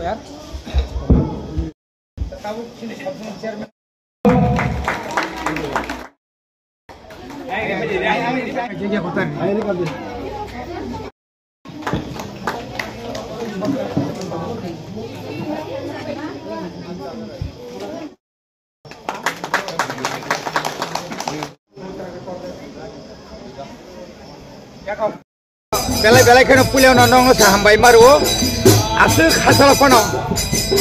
Belai kena pulau nong sampai maru, asal khasal kono,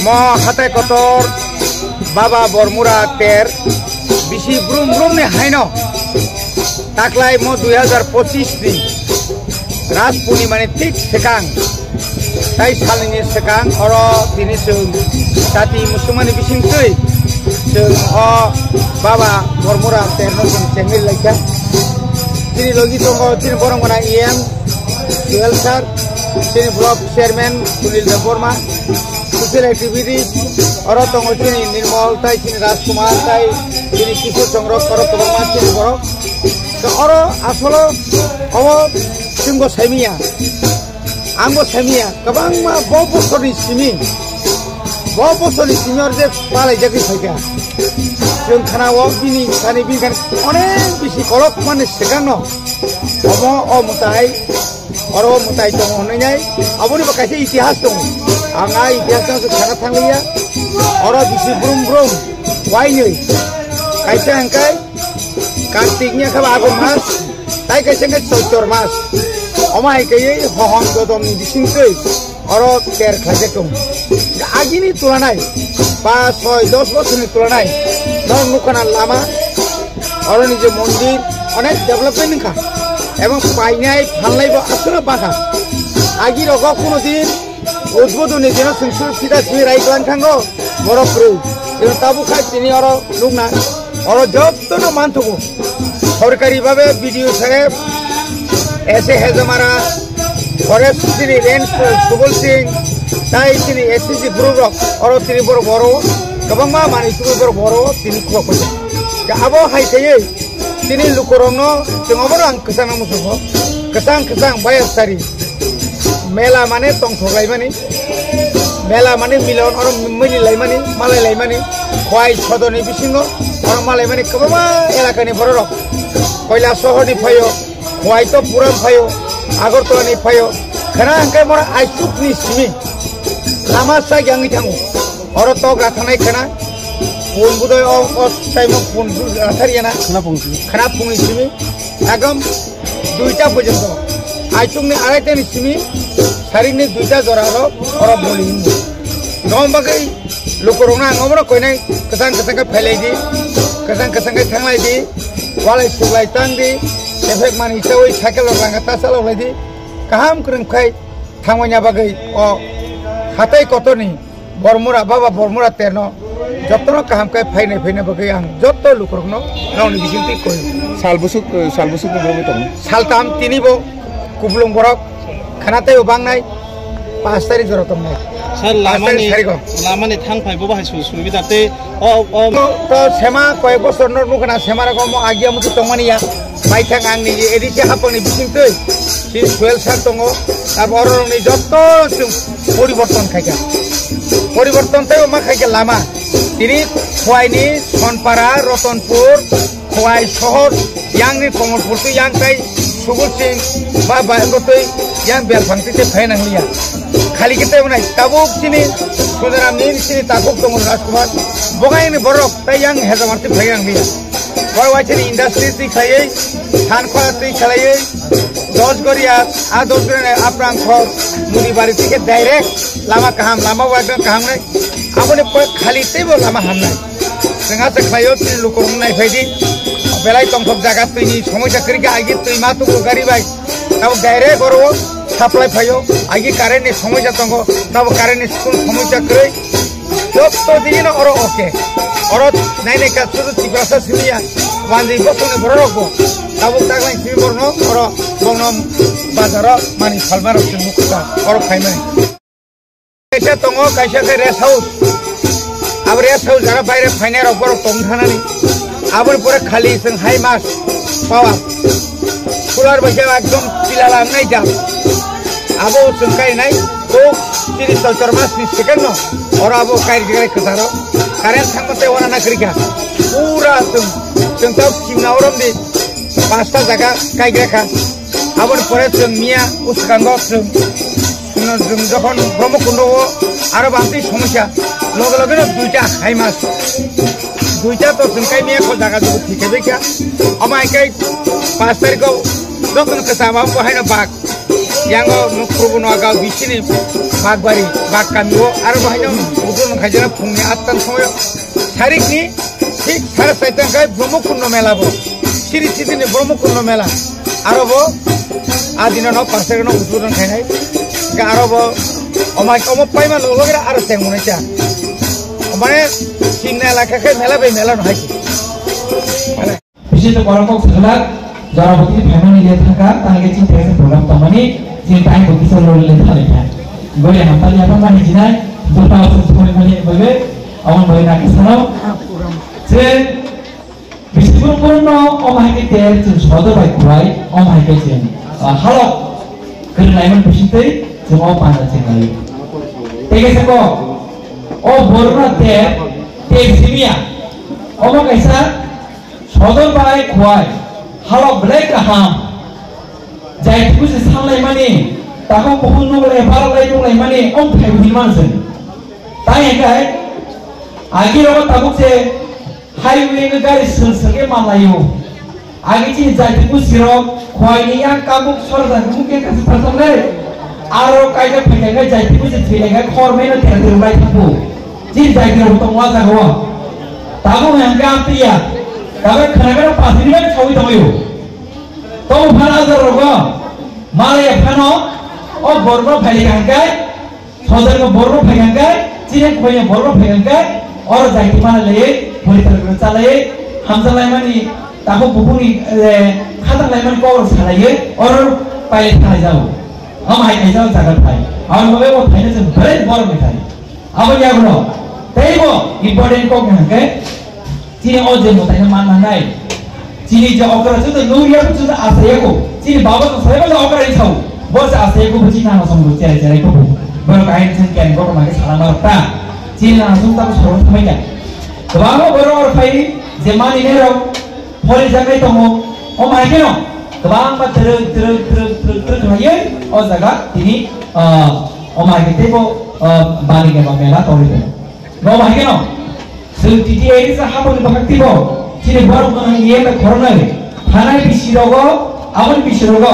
mo hatai kotor, baba Bormura ter, bisi brum ne haino, taklai mo 2025 ni, ras puni mane tik sekang, tai salini sekang, oro tini sung, tati musumani bising tui, sung baba Bormura ter no sung cengil lagi, tini logi tunggu tini borong mana IM. Duel sir, sini block chairman Sunil Deborma, social activities, orang tongol sini Nirmal tai sini Rajkumar tai sini Kishore Chongrok orang tongol sini borok, so orang asal awak singgo semia, anggo semia, kabang mah bawa sori sini orang je palai jadi saja, jeng karena awak bini kan, orang bisi kolok mana sekarang no, awak mutai. Orang mutai tong nanya, abu ni pakai itihas tong, angai itihas tong sekarang tangguya, orang bisi brum, wine, kaisa angkai, kartiknya kau aku mas, tai kaisa angkai sotor mas, omai kaya hohong dodom bising kau, orang ter kaisa tong, agi ni tulanai, pas 10 bos ni tulanai, non nukanan lama, orang ni je mondir, onek development kah. এবং পাইনাই ফানলাইব আসলে বাঁকা আগি রগ কোনোদিন উদ্বোধনী যেন সিংসুর সিধা সিমি রাইকান থাঙ্গো বড় প্রু এবং তাবু খাই তিনি অর লুকনা অর যত্ন মানথবো সরকারিভাবে বিডিও সাহেব এসে হেজমারা ফরেস্ট তিনি রেঞ্জ সুবল সিং তাই তিনি এসিসি ব্রুরক অর তিনি বড় গোবাংমা মানি তুমি বড় তিনি খুব আবো হাইকাই Sini lukorongno, tengok orang kesana musuh, kesang bayar sari. Mela mana tong thogai mani, mela mana milion orang mili lay mani, malay lay mani, kuai sodoni bisingo, orang malay mani kebama elakani borok. Koila sohor ni payo, kuai to puram payo, Agartala ni payo. Karena angkai mora aisuk ni simi, lama saya yang itanggu, orang to gatanai kena. Pun budaya orang saya mau pun rasanya na, kenapa pun sini, agam 2টা পর্যন্ত, aicung ni ada ni sini, hari ni 2টা joraro orang boleh ini. Ngom bagai lukurungna ngomong kau ni kesang ke pelai di, kesang ke thanglai di, walai sugai tang di, efek mani cawai cycle orang kata salah lagi di, kaham kurang kai thangwanya bagai hatai kotor ni, Bormura baba Bormura terno. Jotno kaham kai faine bagai yang joto lukurno nauni bisinti koi sal busuk berapa tahun sal tam tini bo kublung borok khanate ubang nai 5 tarik jorok tom nai sal lama ni thang phai bo bahai subi tate to sema koi bosor nor nukana sema ra gomo agia mutu tongmani ya bai thang ang ni edisi haponi bisintoi si suel sar tongo tabor ni joto poriborton khaika poriborton tayo ma khaika lama Ini kuai ni Sonpara, Rotonpur, kuai sohor, yang ni Komolpur tu yang kai Subul Singh, baba itu yang biar bangti te fain anglia. Kali kita mana tabuk sini, Sundaram ni sini tabuk tu Rajkumar, bogai ni borok, tay yang hezamarti fain anglia. Kau wajib industri ti kaya, thankhwa ti kaya, 10 Korea, 10 Korea aprang khor, muri bari ti ke direct lama kaham, lama wadah kaham ni. Apa ni kali tebo lama hamnai, tengah seklayot ni lukurung nai faidi, belai tongkok jagat tu ini, semua cakri ke agi tu ima tu gari baik, tahu daerah baru supply fayo, agi karen ni semua cakongko, tahu karen ni school semua cakri, job tu di ni orang oke, orang naik kat suatu tiga sini ya, wandi bosong ni berorok, tahu tak lain sini borno, orang bongnom bazar mani falmar sini muka, orang kaya mani. Kaisa tongo kaisa ke rest house ab rest house jara baire fainer opor tong thanani abor pore khali sing high mass pawa solar bajja ekdom pilalam nai jam abo sungkai nai to Ciri Tolchor Mas ni second no. Orang abo kair kira kesaro. Karen sama te orang nak kerja. Pura tentang cina orang di pasta jaga kair kira kan. Abon pore mia uskango যখন ব্রহ্মকুণ্ড আরো বান্তি সমস্যা লগে লগে দুইটা high মাছ দুইটা তো জনকাই মেয়ে জায়গা যদি ঠিক আছে কিয়া আমাকে 5 তারিখ যখন কেসামা বহাই না বাঘ ইয়াঙ্গ নক্রবু নগাঁও বিচিনি বাঘবাড়ি বাঘ কামিও আর বহাই না উদন খাইজনা ফুংনি 8টার সময় তারিখনি ঠিক 4:30 টাকায় ব্রহ্মকুণ্ড মেলাবো সিরি সিদিনে ব্রহ্মকুণ্ড মেলা আরবো আদিন পাঁচটাকে উদ্বোধন খাই Garobo, omai omo paima logogra ar tengune cha. Omane singna elaka mela be mela no haiki. বিশেষ বড়কক সালাক জনপতি ফ্যামিলি লে থাকা তাকে চিন্তা করে প্রোগ্রাম তমানি যে টাইম বকি সর ললে থালে থাকে গরে হাতালি আপন মানে জিনাই দুটা অসুস্থ করে মানে বলে আমন বই না কিসানো যে বিশ্বপূর্ণ অমাইকে তেল সদবাই কুরাই অমাইকে চেন হালো কেলাইমন বিশিতে semua panas sekali. Tega seko, oh borna teg simia, oh kaisa, sodor bay kuai, halo black kaham, jai tu se sanglai mani, takut pohon nolai, baralai nolai mani, om thai himan sen. Tanya kai, agi rogo takut se highway ke garis senge malayu, agi ci jai tu sirok kuai ni yang kabuk sordan mungkin kasih pertama Aro kaja pengennya jadi puji filenya kormena terlalu baik tu, jadi jadi untuk muasa gua. Tahu yang ganti ya, tapi kenapa pasti ni kan kau itu yo. Tahu mana ada roga, malah ya kano, oh borno pegang kai, saudara ko borno pegang kai, jadi kau yang borno pegang kai, orang jadi mana leh, boleh terus leh, hamzah leh mani, tahu buku ni, kata leh mani kau salah ye, orang pilot kena jauh. हम high ऐसा जाकर भाई और मुझे वो थाने से बड़े बड़े मिठाई अब क्या करो तेरी वो इम्पोर्टेंट को क्या है चीनी और जो मिठाई ना मान नहीं चीनी जो ऑकर है तो नूरिया कुछ तो आश्रय को चीनी बाबा तो सही बात ऑकर ही था वो से आश्रय को बची ना समझो चेहरे चेहरे को बड़े काइन से क्या इनको तो मारे साला मारता चीनी ना सुनता कुछ रोज समझ क्या तो बाबा बड़े और भाई ज़माने में रो होली जगह तो हो ओ मायके no Kebang mat terus lagi, oh jaga ini, omah kita bo balik ke Bangla tahu itu. Omah kita no, seperti ini sahab orang bakti bo, jadi baru orang ini yang corona ni, tanah bisi rogo, awan bisi rogo,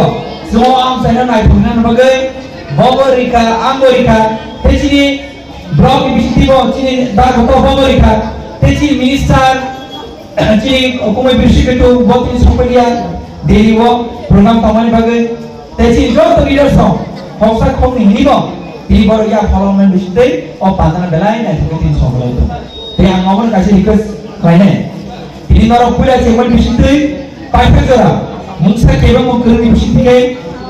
semua am sana naik punan bagai, Boborika, Amborika, jadi blok bisi bo, jadi dah kota Boborika, jadi minister, jadi hukumai bisi itu botin sampai dia. Dari wo program tamani bagai, tapi jauh tu leader song, hongsa kong ni bo, di baru ya follow man bisite, oh pandangan belai ni tu tin song belai tu. Tapi ang ngomong kasih request kainnya, ini orang pula cewek bisite, pakai jera, mungkin kebang mau kerja bisite,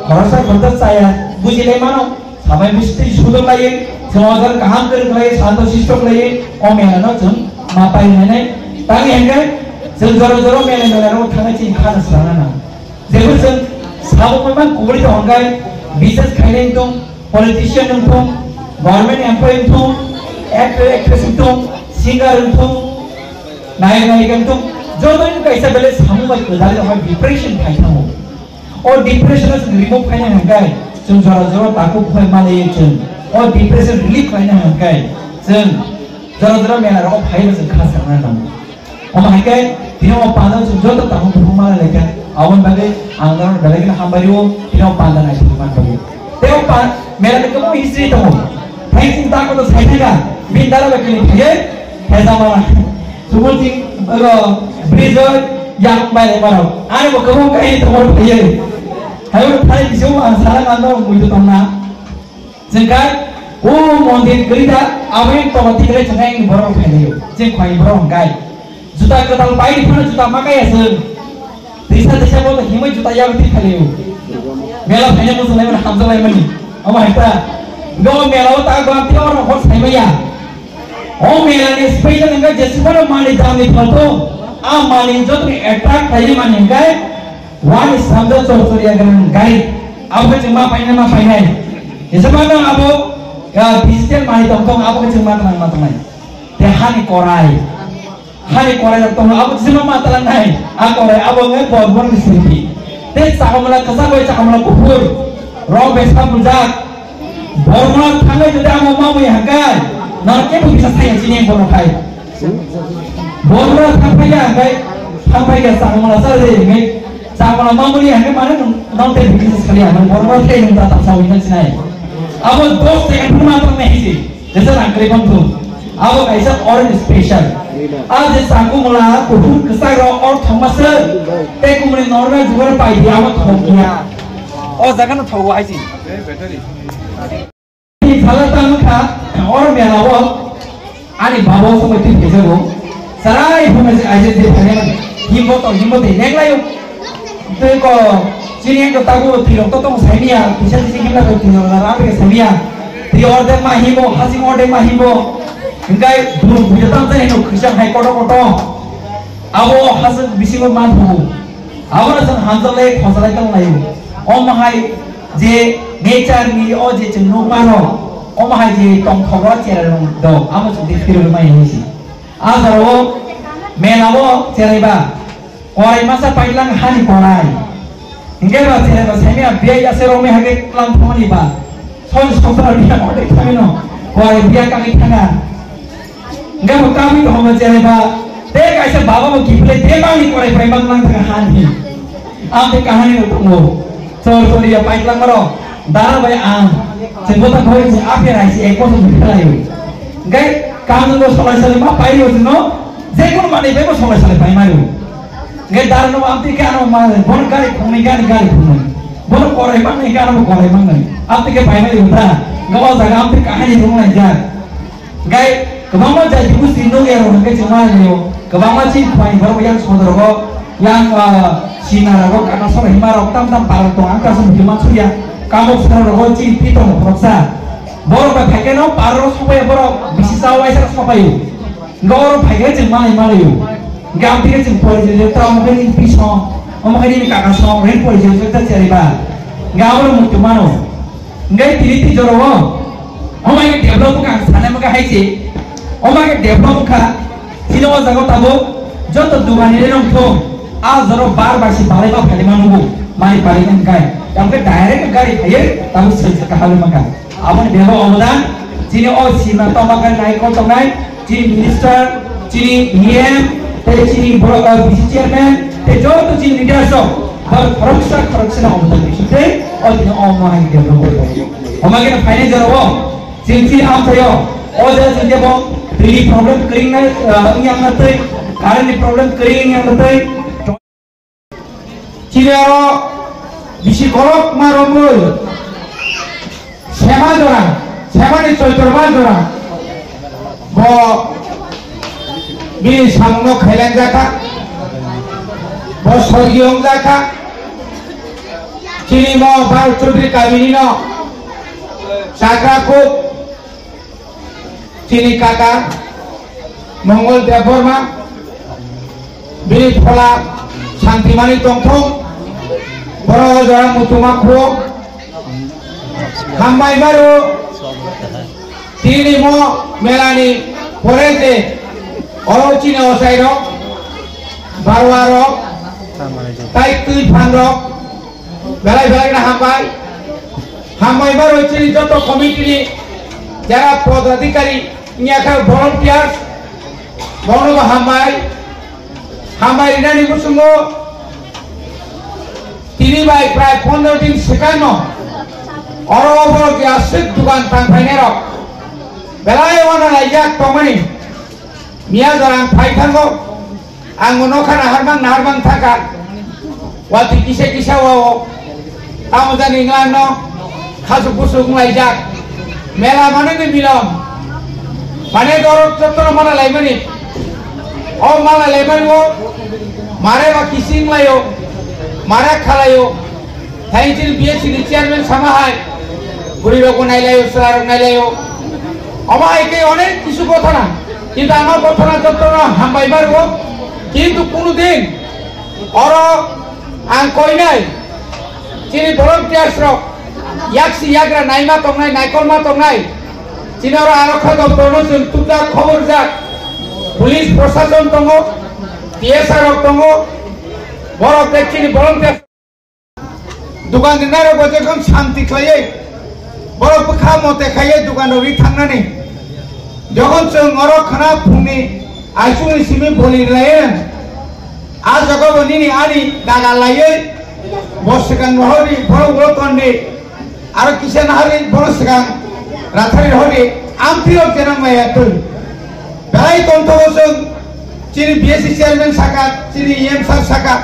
orang saya kontak saya, buji le mana, sampai bisite sudah lagi, semua orang kaham kerja lagi, santai sistem lagi, oh mana tu, mapai mana, tapi enggak. Jeng joro mele no thanga chin khana sana na jebo jeng sabo man kubri to hangai business khainen tum politician tum government employee tum actress tum singer tum nayak tum jodoh ini kaisa bele samu bai kodal ho depression khai thamu or depression is remove khaina hangai jeng joro taku phai male jeng or depression relief khaina hangai jeng joro mele ro phai jeng khana sana na omah kai Tino pandan sujud tu tahu performa lagi, awan bagai anggar bagai kita hambariu tino pandan aja bukan bagai. Tino pan, mereka ni kamu history tahu, hai cinta kau tu saya kan, bintara bagai ni dia, hai sama, semua ting bridger yang baik baru, ane kamu kaya itu orang dia, hai orang thai semua salah kandor muitu tanah, jengkai, oh mondir kerja, awin tahu tiga cengai ni baru kaya dia, jengkai baru kaya. Juta ketal bayi pun juta makai ya sen. Desa boleh himai juta yang dikaliu. Mela hanya musuh lain hamzah lain mani. Apa itu? Gau mela tak gau tiap orang hot sama ya. Oh mela ni special enggak jadi mana mani jamin foto. Mani jod ni attract kaya mani enggak. One is hamzah cocok ya kan enggak. Apa cuma painen. Desa mana abu digital mai tong abo ke cuma nang te hani korai tong abo cuma matalan nai korai abo ngai bon disini te sakamala kasaboi sakamala kupur ro besa bujak bormala thangai jodi amo mamu hagai narke bu bisa saya sini bono kai bormala thangai hagai sampai ke sakamala sare ngai sakamala mamu ni hagai mana nong te bisa sekali amo bormala te nong tatap sawin sinai abo 2 second मात्र नहीं थी जैसे uncle बंधु अब ऐसा और special आज सांगू मला कुठून कसा रो और थमस ते कुमने नॉर्मल जुगर पाई दिया मत हो गया और जगह न थो आई जी ये झाला का और मेला वो आणि बाबा समय ती भेजो सराय होमे ऐसे दे भने हिम्मत नेगलायो ते को Sini yang ketahu tiro totong semia, bisa di sini kita tiro rapi ke semia, tiro order mahimo, hasil order mahimo, enggak dulu bujatan saya itu krisyan hai koto, abo hasil bisi bermandu, abo nasan hansel lek hansel kan layu, hai je nature ni, je cenderung mano, hai je tong khogor cerita do, abo sudah tiro rumah ini sih, asal melawo cerita, orang masa pailang hani korai. Enggak lah, saya biaya seromnya harga kelam thoni ba. Soal dia order kami no, kau biaya kami tengah. Enggak kami tu hamba cari ba. Dek ऐसे बाबा mau kipule debang ni kau preman lang tengah hani. Ambil kahani itu tunggu. Sorry ya paik lang maro. Darah bayar am. Sebutan kau ini apa yang si ekor tu berkelayu. Enggak kamu tu soal mah paik itu no. Zekun mana ibu soal paik malu. Nggak darah no abdi ke anu mah, bon kali kumi kali kumi, bon korai bang nih kan korai bang nih, abdi ke pakai itu dah, nggak mau jaga abdi kahani rumah aja, nggak kebang mau jadi kusi nung ya orang ke cuma nih, kebang mau sih pakai baru yang saudara kok, yang Cina kok karena sore himarok tam parang tuh angka sebelum masuk ya, kamu saudara kok sih pitong proksa, baru pakai no parang supaya baru bisa sawai sekarang supaya, nggak orang pakai cuma himayu. Gam tiga cempol je, tahu mungkin ini pisau, mungkin ini kakak song, rainbow je, kita cari ba. Gam orang mutu mano, nggak tiri jorowo, mungkin develop bukan, sana mereka haji, mungkin develop bukan, sini orang jago tahu, jauh tu dua ni orang tu, joro bar si balik apa kali mana mari balik kan kai, yang ke direct kali hayir, tahu sesuatu hal makan, apa ni develop omodan, sini orang sini tahu makan naik kau tahu naik, sini minister, sini PM, sini visi chairman, jauh tu sini leader so, korupsi nak omong tu sini, orang omong yang dia berbuat. Omong kita finance jauh, sini am saya, orang sini dia bom, daily problem kering yang nanti, current problem kering yang nanti. Sini orang bisi korok maromul, siapa ni coba orang, bo bini samno khailan jaka bos sorgiong jaka chini mo bar chudri kamini no sakraku chini kaka mongol deborma bini phola shantimani tongthong boro jara mutuma kho hambai baru chini mo melani porete orang Cina osai rok, barwa rok, taik tui pan rok, belai na hambai baru Cina joto komiti ni, jara podadikari nyaka volunteers, bono ba hambai ina ni musungo, tini bai pray 15 din sekano, orang ki asyik dukan tangkai nerok, belai wana lajak tomani. Mia orang paikango, angono kana harbang thaka, wati kise wawo, kamu dan England kasuk busuk ngajak, mela mana ni bilam, mana dorong contoh mana lemani, oh mana lemani wo, mare wa kissing layo, mare khalayo, thainjil biye chini chairman sama hai, buri roko nailayo, selarong nailayo, oma eke onek kisu kotha na. কিন্তু আমার কথা না যত হাম্বাইবার হোক কিন্তু কোনোদিন ওর আং কই নাই চিনি ভলান্টিয়ার্স রক ইয়াকসি ইয়াগরা নাইমা তংনাই নাইকলমা তংনাই চিনারা আরক্ষা দপ্তর जों तुला खबर जाक पुलिस प्रशासन दङ टीएसआर दङ बरफ देखिनि volunteer दुकानदार बजेखौ शान्ति खायै बरफ खा मते खायै दुकानाव रि थांनानै যখন जों अर खाना फुंनि आइसुनि सिमि बलि लायो आ जगबनि आनि दागा लायै बसगां हरि बरफ तन्ने आरो किसान हारि बरसगां राथारि हरि आमथियाव जेनामाया तुल बेहाय तन्थ'आव जों चिनि बीएससी चेयारमेन साका चिनि एम सार साका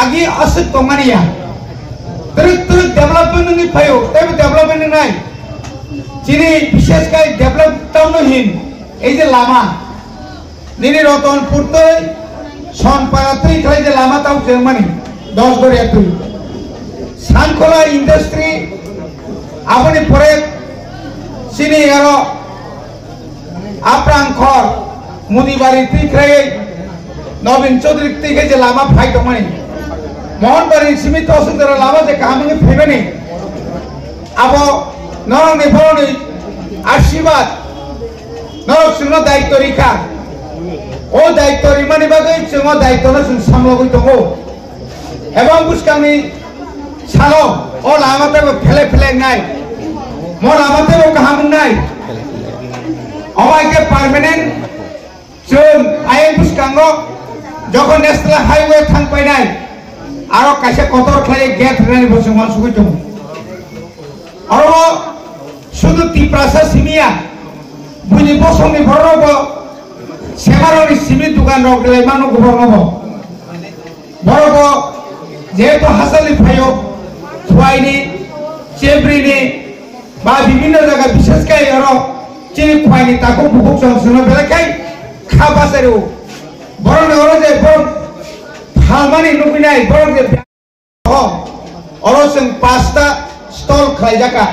आगि असुक दंगानिया तरक डेभलपमेंट नि फायो तेबो डेभलपमेंट नाय चिनि विशेष काय डेभलप टाउन हिन এই যে লামা নিনি রতনপুর তো সনপাড়া তুই খাই যে লামা তাও জার্মানি 10 গড়িয়া তুই সানখোলা ইন্ডাস্ট্রি আপনি পরে চিনি আরো আপ্রাংখর মুদিবাড়ি তুই খাই নবীন চৌধুরী তুই খাই যে লামা ফাই দমানি মোহনবাড়ি সীমিত অসুন্দর লামা যে কাহামে ফেবেনি আবো নরনি বরনি আশীর্বাদ নরক সিংহ দায়িত্ব রেখা ও দায়িত্ব রিমানি বাগৈ जों দায়িত্বনো जों সামলাবই দङ এবং বুসকানি সালো ও লামাতেবো ফেলে ফেলে নাই মো লামাতেবো কাহাম নাই অমাইকে পার্মানেন্ট जों আইন বুসকাঙ্গ যখন ন্যাশনাল হাইওয়ে থাংপাই নাই আরো কাছে কতর খালি গেট রেনি বসে মানসুকই দङ আরো শুধু তিপ্রাসা সিমিয়া বুনি বসংনি ভরব সেমারনি সিমি দোকান রগলে মানো গবরনব বরব যেহেতু হাসালি ফাইও থুয়াইনি চেব্রিনি বা বিভিন্ন জায়গা বিশেষ করে আরো চিনি খুয়াইনি তাকে বুকুক সংসন বেলাকাই খাবাসারেও বরনে ওরা যে বর ফালমানি নুবিনাই বর যে অরসং 5টা স্টল খাই জাকা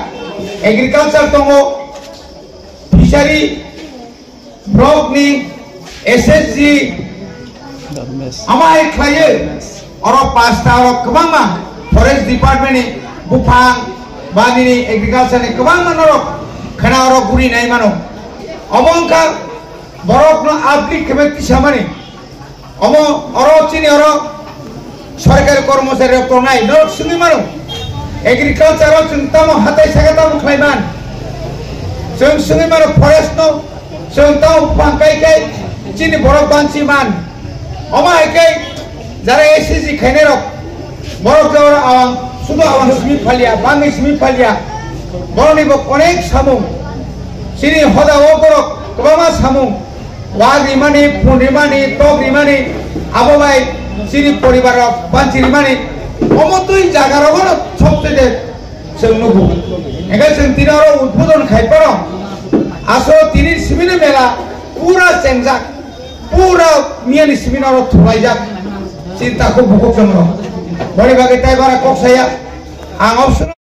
এগ্রিকালচার দङ फिसारि ब्लकनि एसएसजी आमाय खायो अरो 5टा अरो गोबांमा फरेस्ट डिपार्टमेन्टनि बुफां बानिनि एग्रिकालचारनि गोबांमा अरो खाना अरो गुरि नाय मानो अबंका बरफनो आपलि केबे तिसामानि अमो अरो चिनि अरो सरकारि कर्मचारि तनाय नरक सुनि मानो एग्रिकालचार जों तामो हाथाय सागातामो खायमान जों सुनि मानो फरेस्ट नो जों ताव पांकायकाय चिनि बरफ बानसि मान अमायकाय जारा एसएसजी खायने रक बरफ जावरा आवां सुदु आवां स्मि फालिया बांगि स्मि फालिया बरनिबो अनेक सामु चिनि हदा ओ बरफ गोबामा सामु वाग्रिमानि पुनिमानि तग्रिमानि आबोबाय चिनि परिबार बानसि रिमानि अमतुय जागारावनो सबसे जों नुगु एगा जों तिनारो उद्बोधन खायपारो आसो तिनि सिमिनि मेला पूरा चेंजाक पूरा मियानि सिमिनारो थुलायजाक चिंताखौ बुकुक जों बरि बागै ताइबारा कक्साया आं